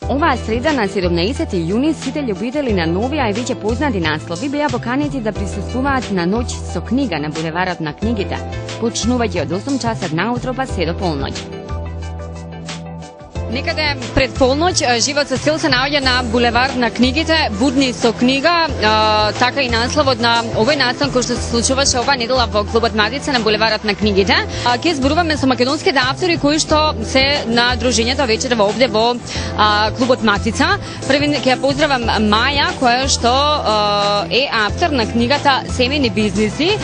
Ova sreda na 17. juni сите љубители на нови, а и веќе познати наслови беа поканети да присуствуваат на ноќ со книга на булеварот на книгите, почнувајќи од 8 часот наутро па се до полноќ. Некаде пред полноќ Живот со стил се наоѓа на булевар на книгите, Будни со книга, така и насловот на овој настан кој што се случуваше ова недела во клубот Матица на булеварот на книгите. Ќе зборуваме со македонските автори кои што се на дружењето вечерва овде во клубот Матица. Први ќе ја поздравам Маја, која што е автор на книгата Семејни бизниси.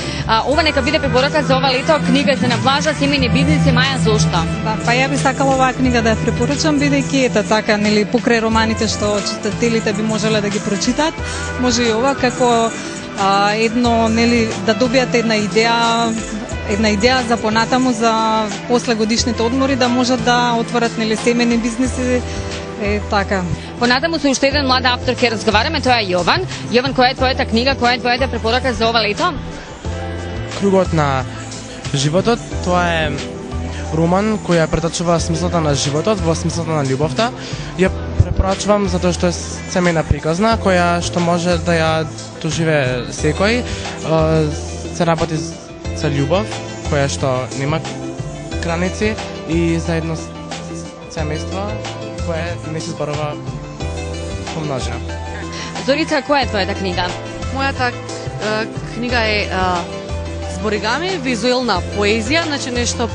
Ова нека биде препорака за ова лето, книгата на плажа Семејни бизниси. Маја, зошто? Па ја би сакала оваа книга да ја препорачам, бидејќи ета така, нели, покрај романите што читателите би можеле да ги прочитат, може и ова како едно, нели, да добијате една идеја за понатаму за после годишните одмори, да можат да отворат, нели, семејни бизниси. Така. Понатаму со уште еден млад автор ќе разговараме, тоа е Јован. Јован, која е твојата книга, која е твојата препорака за ова лето? Кругот на животот, тоа е роман кој ја претачува смислата на животот во смислата на љубовта. Ја препорачувам затоа што е семејна приказна која што може да ја доживее секој. Се работи за љубов која што нема граници и за едно семејство кое не се зборува помножено. Зорица, која е твојата книга? Мојата книга е зборигами, визуелна поезија, значи нешто